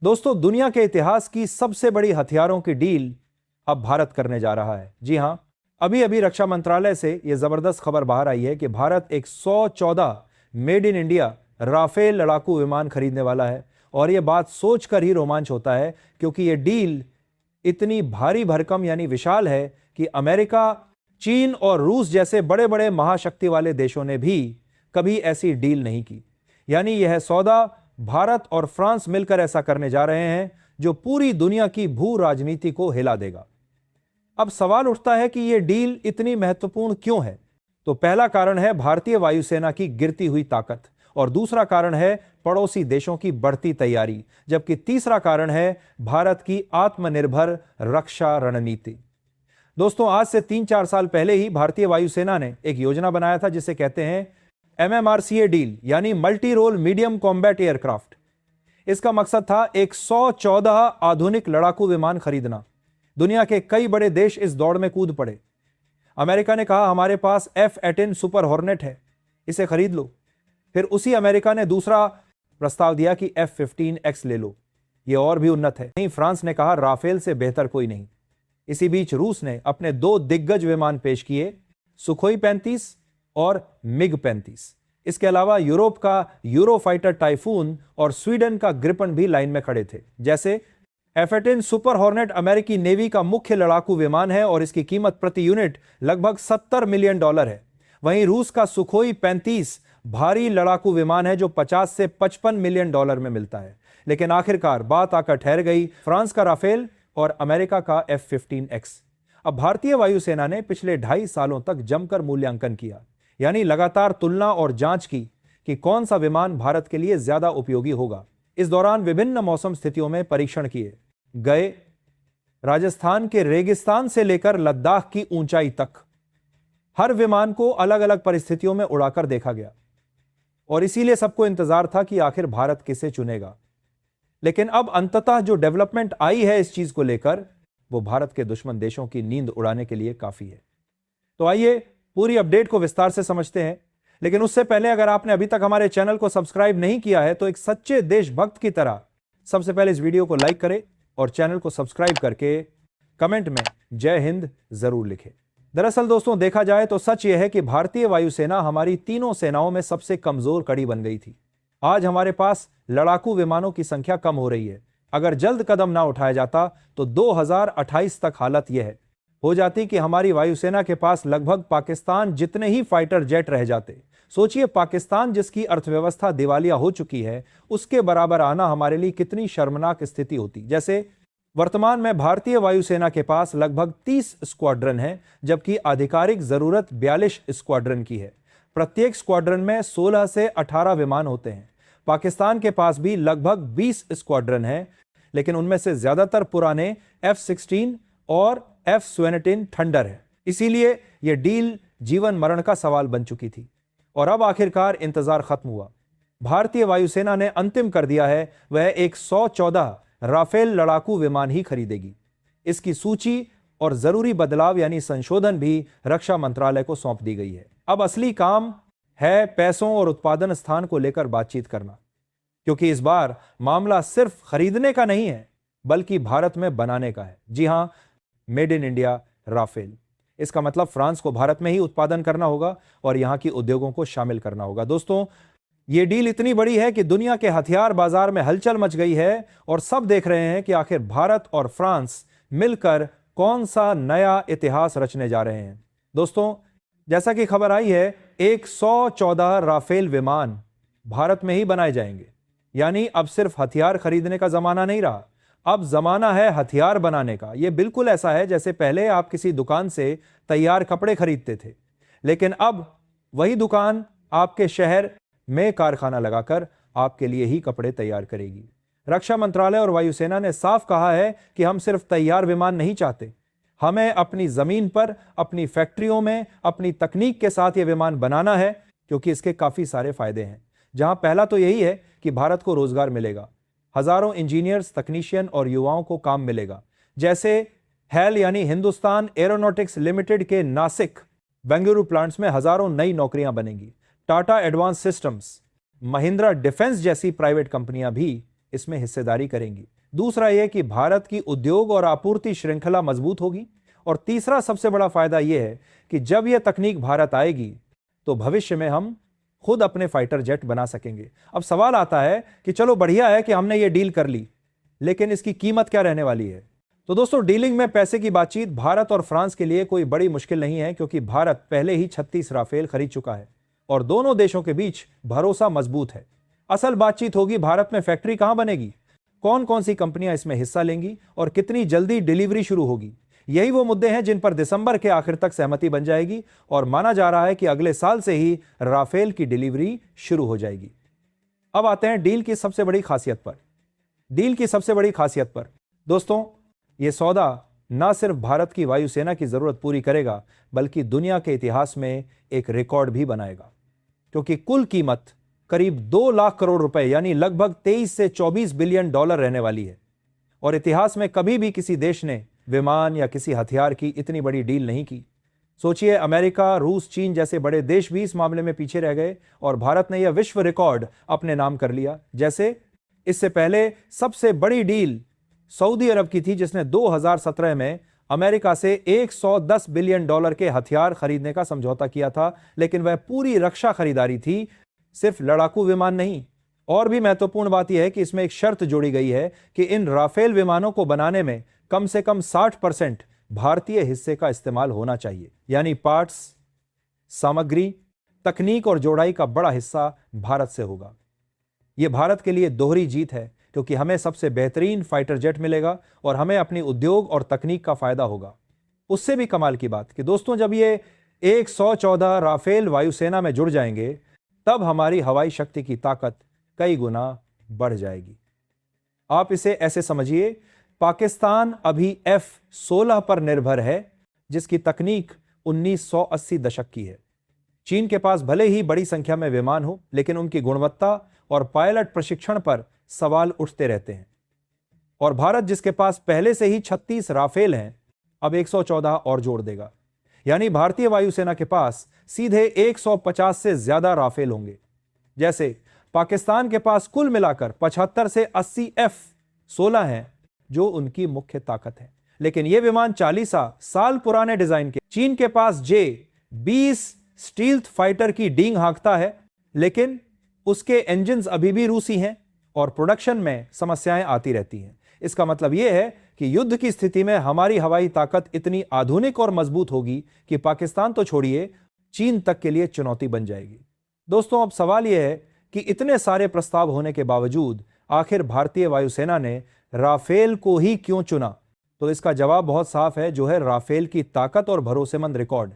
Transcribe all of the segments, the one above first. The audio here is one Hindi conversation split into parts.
दोस्तों, दुनिया के इतिहास की सबसे बड़ी हथियारों की डील अब भारत करने जा रहा है। जी हां, अभी अभी रक्षा मंत्रालय से यह जबरदस्त खबर बाहर आई है कि भारत एक 114 मेड इन इंडिया राफेल लड़ाकू विमान खरीदने वाला है। और यह बात सोचकर ही रोमांच होता है, क्योंकि यह डील इतनी भारी भरकम यानी विशाल है कि अमेरिका, चीन और रूस जैसे बड़े बड़े महाशक्ति वाले देशों ने भी कभी ऐसी डील नहीं की। यानी यह सौदा भारत और फ्रांस मिलकर ऐसा करने जा रहे हैं जो पूरी दुनिया की भू राजनीति को हिला देगा। अब सवाल उठता है कि यह डील इतनी महत्वपूर्ण क्यों है। तो पहला कारण है भारतीय वायुसेना की गिरती हुई ताकत, और दूसरा कारण है पड़ोसी देशों की बढ़ती तैयारी, जबकि तीसरा कारण है भारत की आत्मनिर्भर रक्षा रणनीति। दोस्तों, आज से 3-4 साल पहले ही भारतीय वायुसेना ने एक योजना बनाया था जिसे कहते हैं MMRCA डील, यानी multi role medium combat aircraft. इसका मकसद था 114 आधुनिक लड़ाकू विमान खरीदना। दुनिया के कई बड़े देश इस दौड़ में कूद पड़े। अमेरिका ने कहा हमारे पास F-18 सुपर हॉर्नेट है, इसे खरीद लो। फिर उसी अमेरिका ने दूसरा प्रस्ताव दिया कि F-15X ले लो, यह और भी उन्नत है। नहीं, फ्रांस ने कहा राफेल से बेहतर कोई नहीं। इसी बीच रूस ने अपने 2 दिग्गज विमान पेश किए, सुखोई 35 और मिग 35। इसके अलावा यूरोप का यूरोफाइटर टाइफून और स्वीडन का ग्रिपन भी लाइन में खड़े थे। जैसे F-18 सुपर हॉर्नेट अमेरिकी नेवी का मुख्य लड़ाकू विमान है और इसकी कीमत प्रति यूनिट लगभग $70 मिलियन है। वहीं रूस का सुखोई 35 भारी लड़ाकू विमान है जो 50 से 55 मिलियन डॉलर में मिलता है। लेकिन आखिरकार बात आकर ठहर गई फ्रांस का राफेल और अमेरिका का F-15X। अब भारतीय वायुसेना ने पिछले 2.5 सालों तक जमकर मूल्यांकन किया, यानी लगातार तुलना और जांच की कि कौन सा विमान भारत के लिए ज्यादा उपयोगी होगा। इस दौरान विभिन्न मौसम स्थितियों में परीक्षण किए गए। राजस्थान के रेगिस्तान से लेकर लद्दाख की ऊंचाई तक हर विमान को अलग अलग परिस्थितियों में उड़ाकर देखा गया, और इसीलिए सबको इंतजार था कि आखिर भारत किसे चुनेगा। लेकिन अब अंततः जो डेवलपमेंट आई है इस चीज को लेकर, वो भारत के दुश्मन देशों की नींद उड़ाने के लिए काफी है। तो आइए पूरी अपडेट को विस्तार से समझते हैं। लेकिन उससे पहले अगर आपने अभी तक हमारे चैनल को सब्सक्राइब नहीं किया है तो एक सच्चे देशभक्त की तरह सबसे पहले इस वीडियो को लाइक करें और चैनल को सब्सक्राइब करके कमेंट में जय हिंद जरूर लिखें। दरअसल दोस्तों, देखा जाए तो सच यह है कि भारतीय वायुसेना हमारी तीनों सेनाओं में सबसे कमजोर कड़ी बन गई थी। आज हमारे पास लड़ाकू विमानों की संख्या कम हो रही है। अगर जल्द कदम ना उठाया जाता तो 2028 तक हालत यह हो जाती कि हमारी वायुसेना के पास लगभग पाकिस्तान जितने ही फाइटर जेट रह जाते। सोचिए, पाकिस्तान जिसकी अर्थव्यवस्था दिवालिया हो चुकी है, उसके बराबर आना हमारे लिए कितनी शर्मनाक स्थिति होती। जैसे वर्तमान में भारतीय वायुसेना के पास लगभग 30 स्क्वाड्रन है, जबकि आधिकारिक जरूरत 42 स्क्वाड्रन की है। प्रत्येक स्क्वाड्रन में 16 से 18 विमान होते हैं। पाकिस्तान के पास भी लगभग 20 स्क्वाड्रन है, लेकिन उनमें से ज्यादातर पुराने F-16 और F-17 थंडर है। इसीलिए यह डील जीवन मरण का सवाल बन चुकी थी, और अब आखिरकार इंतजार खत्म हुआ। भारतीय वायुसेना ने अंतिम कर दिया है, वह एक 114 राफेल लड़ाकू विमान ही खरीदेगी। इसकी सूची और जरूरी बदलाव यानी संशोधन भी रक्षा मंत्रालय को सौंप दी गई है। अब असली काम है पैसों और उत्पादन स्थान को लेकर बातचीत करना, क्योंकि इस बार मामला सिर्फ खरीदने का नहीं है बल्कि भारत में बनाने का है। जी हां, मेड इन इंडिया राफेल। इसका मतलब फ्रांस को भारत में ही उत्पादन करना होगा और यहां की उद्योगों को शामिल करना होगा। दोस्तों, यह डील इतनी बड़ी है कि दुनिया के हथियार बाजार में हलचल मच गई है, और सब देख रहे हैं कि आखिर भारत और फ्रांस मिलकर कौन सा नया इतिहास रचने जा रहे हैं। दोस्तों, जैसा कि खबर आई है, 114 राफेल विमान भारत में ही बनाए जाएंगे। यानी अब सिर्फ हथियार खरीदने का जमाना नहीं रहा, अब जमाना है हथियार बनाने का। यह बिल्कुल ऐसा है जैसे पहले आप किसी दुकान से तैयार कपड़े खरीदते थे, लेकिन अब वही दुकान आपके शहर में कारखाना लगाकर आपके लिए ही कपड़े तैयार करेगी। रक्षा मंत्रालय और वायुसेना ने साफ कहा है कि हम सिर्फ तैयार विमान नहीं चाहते, हमें अपनी जमीन पर, अपनी फैक्ट्रियों में, अपनी तकनीक के साथ यह विमान बनाना है, क्योंकि इसके काफी सारे फायदे हैं। जहां पहला तो यही है कि भारत को रोजगार मिलेगा, हजारों इंजीनियर्स, तकनीशियन और युवाओं को काम मिलेगा। जैसे हैल यानी हिंदुस्तान एरोनॉटिक्स लिमिटेड के नासिक, बेंगलुरु प्लांट्स में हजारों नई नौकरियां बनेंगी। Tata advance systems, Mahindra defence जैसी प्राइवेट कंपनियां भी इसमें हिस्सेदारी करेंगी। दूसरा यह कि भारत की उद्योग और आपूर्ति श्रृंखला मजबूत होगी। और तीसरा सबसे बड़ा फायदा यह है कि जब यह तकनीक भारत आएगी तो भविष्य में हम खुद अपने फाइटर जेट बना सकेंगे। अब सवाल आता है कि चलो बढ़िया है कि हमने ये डील कर ली, लेकिन इसकी कीमत क्या रहने वाली है। तो दोस्तों, डीलिंग में पैसे की बातचीत भारत और फ्रांस के लिए कोई बड़ी मुश्किल नहीं है, क्योंकि भारत पहले ही 36 राफेल खरीद चुका है और दोनों देशों के बीच भरोसा मजबूत है। असल बातचीत होगी भारत में फैक्ट्री कहां बनेगी, कौन कौन सी कंपनियां इसमें हिस्सा लेंगी और कितनी जल्दी डिलीवरी शुरू होगी। यही वो मुद्दे हैं जिन पर दिसंबर के आखिर तक सहमति बन जाएगी और माना जा रहा है कि अगले साल से ही राफेल की डिलीवरी शुरू हो जाएगी। अब आते हैं डील की सबसे बड़ी खासियत पर। डील की सबसे बड़ी खासियत पर दोस्तों, यह सौदा न सिर्फ भारत की वायुसेना की जरूरत पूरी करेगा, बल्कि दुनिया के इतिहास में एक रिकॉर्ड भी बनाएगा, क्योंकि कुल कीमत करीब 2 लाख करोड़ रुपए यानी लगभग 23 से 24 बिलियन डॉलर रहने वाली है। और इतिहास में कभी भी किसी देश ने विमान या किसी हथियार की इतनी बड़ी डील नहीं की। सोचिए, अमेरिका, रूस, चीन जैसे बड़े देश भी इस मामले में पीछे रह गए और भारत ने यह विश्व रिकॉर्ड अपने नाम कर लिया। जैसे इससे पहले सबसे बड़ी डील सऊदी अरब की थी, जिसने 2017 में अमेरिका से 110 बिलियन डॉलर के हथियार खरीदने का समझौता किया था, लेकिन वह पूरी रक्षा खरीदारी थी, सिर्फ लड़ाकू विमान नहीं। और भी महत्वपूर्ण बात यह है कि इसमें एक शर्त जोड़ी गई है कि इन राफेल विमानों को बनाने में कम से कम 60% भारतीय हिस्से का इस्तेमाल होना चाहिए, यानी पार्ट्स, सामग्री, तकनीक और जोड़ाई का बड़ा हिस्सा भारत से होगा। यह भारत के लिए दोहरी जीत है, क्योंकि हमें सबसे बेहतरीन फाइटर जेट मिलेगा और हमें अपनी उद्योग और तकनीक का फायदा होगा। उससे भी कमाल की बात कि दोस्तों, जब ये 114 राफेल वायुसेना में जुड़ जाएंगे, तब हमारी हवाई शक्ति की ताकत कई गुना बढ़ जाएगी। आप इसे ऐसे समझिए, पाकिस्तान अभी F-16 पर निर्भर है, जिसकी तकनीक 1980 दशक की है। चीन के पास भले ही बड़ी संख्या में विमान हो, लेकिन उनकी गुणवत्ता और पायलट प्रशिक्षण पर सवाल उठते रहते हैं। और भारत, जिसके पास पहले से ही 36 राफेल हैं, अब 114 और जोड़ देगा, यानी भारतीय वायुसेना के पास सीधे 150 से ज्यादा राफेल होंगे। जैसे पाकिस्तान के पास कुल मिलाकर 75 से 80 F-16 हैं, जो उनकी मुख्य ताकत है, लेकिन ये विमान 40 साल पुराने डिजाइन के। चीन के पास J-20 स्टील्थ फाइटर की डींग हाँकता है, लेकिन उसके इंजन्स अभी भी रूसी हैं और प्रोडक्शन में समस्याएं आती रहती हैं। इसका मतलब यह है कि युद्ध की स्थिति में हमारी हवाई ताकत इतनी आधुनिक और मजबूत होगी कि पाकिस्तान तो छोड़िए, चीन तक के लिए चुनौती बन जाएगी। दोस्तों, अब सवाल यह है कि इतने सारे प्रस्ताव होने के बावजूद आखिर भारतीय वायुसेना ने राफेल को ही क्यों चुना? तो इसका जवाब बहुत साफ है, जो है राफेल की ताकत और भरोसेमंद रिकॉर्ड।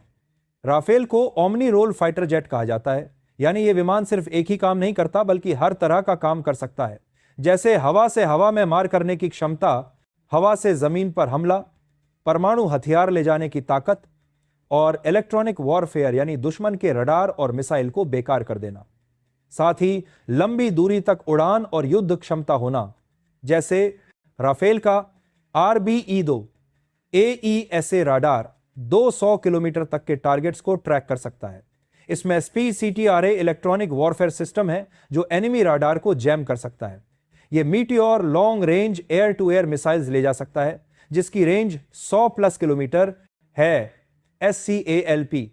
राफेल को ओमनी रोल फाइटर जेट कहा जाता है, यानी यह विमान सिर्फ एक ही काम नहीं करता, बल्कि हर तरह का काम कर सकता है। जैसे हवा से हवा में मार करने की क्षमता, हवा से जमीन पर हमला, परमाणु हथियार ले जाने की ताकत और इलेक्ट्रॉनिक वॉरफेयर यानी दुश्मन के रडार और मिसाइल को बेकार कर देना। साथ ही लंबी दूरी तक उड़ान और युद्ध क्षमता होना, जैसे राफेल का RBE-2 AESA रडार 200 किलोमीटर तक के टारगेट्स को ट्रैक कर सकता है। इसमें SPCTRA इलेक्ट्रॉनिक वॉरफेयर सिस्टम है, जो एनिमी रडार को जैम कर सकता है। यह meteor long range air to air missiles ले जा सकता है, जिसकी रेंज 100+ किलोमीटर है। SCALP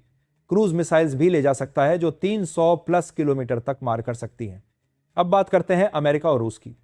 क्रूज मिसाइल्स भी ले जा सकता है, जो 300+ किलोमीटर तक मार कर सकती हैं। अब बात करते हैं अमेरिका और रूस की।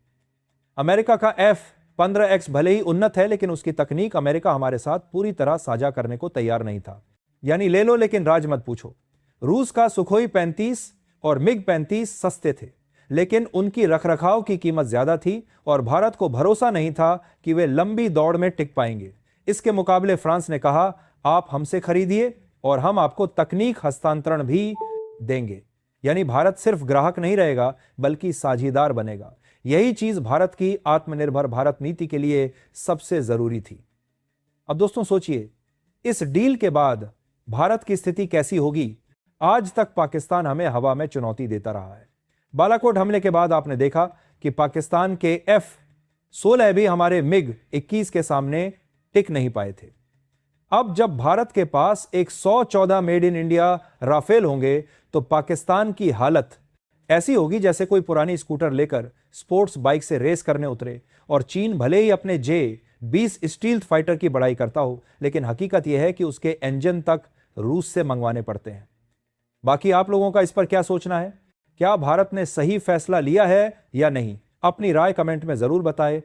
अमेरिका का F-15X भले ही उन्नत है, लेकिन उसकी तकनीक अमेरिका हमारे साथ पूरी तरह साझा करने को तैयार नहीं था। यानी ले लो लेकिन राज मत पूछो। रूस का सुखोई 35 और MiG-35 सस्ते थे, लेकिन उनकी रखरखाव की कीमत ज्यादा थी और भारत को भरोसा नहीं था कि वे लंबी दौड़ में टिक पाएंगे। इसके मुकाबले फ्रांस ने कहा, आप हमसे खरीदिए और हम आपको तकनीक हस्तांतरण भी देंगे। यानी भारत सिर्फ ग्राहक नहीं रहेगा, बल्कि साझीदार बनेगा। यही चीज भारत की आत्मनिर्भर भारत नीति के लिए सबसे जरूरी थी। अब दोस्तों सोचिए, इस डील के बाद भारत की स्थिति कैसी होगी? आज तक पाकिस्तान हमें हवा में चुनौती देता रहा है। बालाकोट हमले के बाद आपने देखा कि पाकिस्तान के F-16 भी हमारे MiG-21 के सामने टिक नहीं पाए थे। अब जब भारत के पास 114 मेड इन इंडिया राफेल होंगे, तो पाकिस्तान की हालत ऐसी होगी जैसे कोई पुरानी स्कूटर लेकर स्पोर्ट्स बाइक से रेस करने उतरे और चीन भले ही अपने J-20 स्टील्थ फाइटर की बड़ाई करता हो, लेकिन हकीकत यह है कि उसके इंजन तक रूस से मंगवाने पड़ते हैं। बाकी आप लोगों का इस पर क्या सोचना है? क्या भारत ने सही फैसला लिया है या नहीं? अपनी राय कमेंट में जरूर बताएं।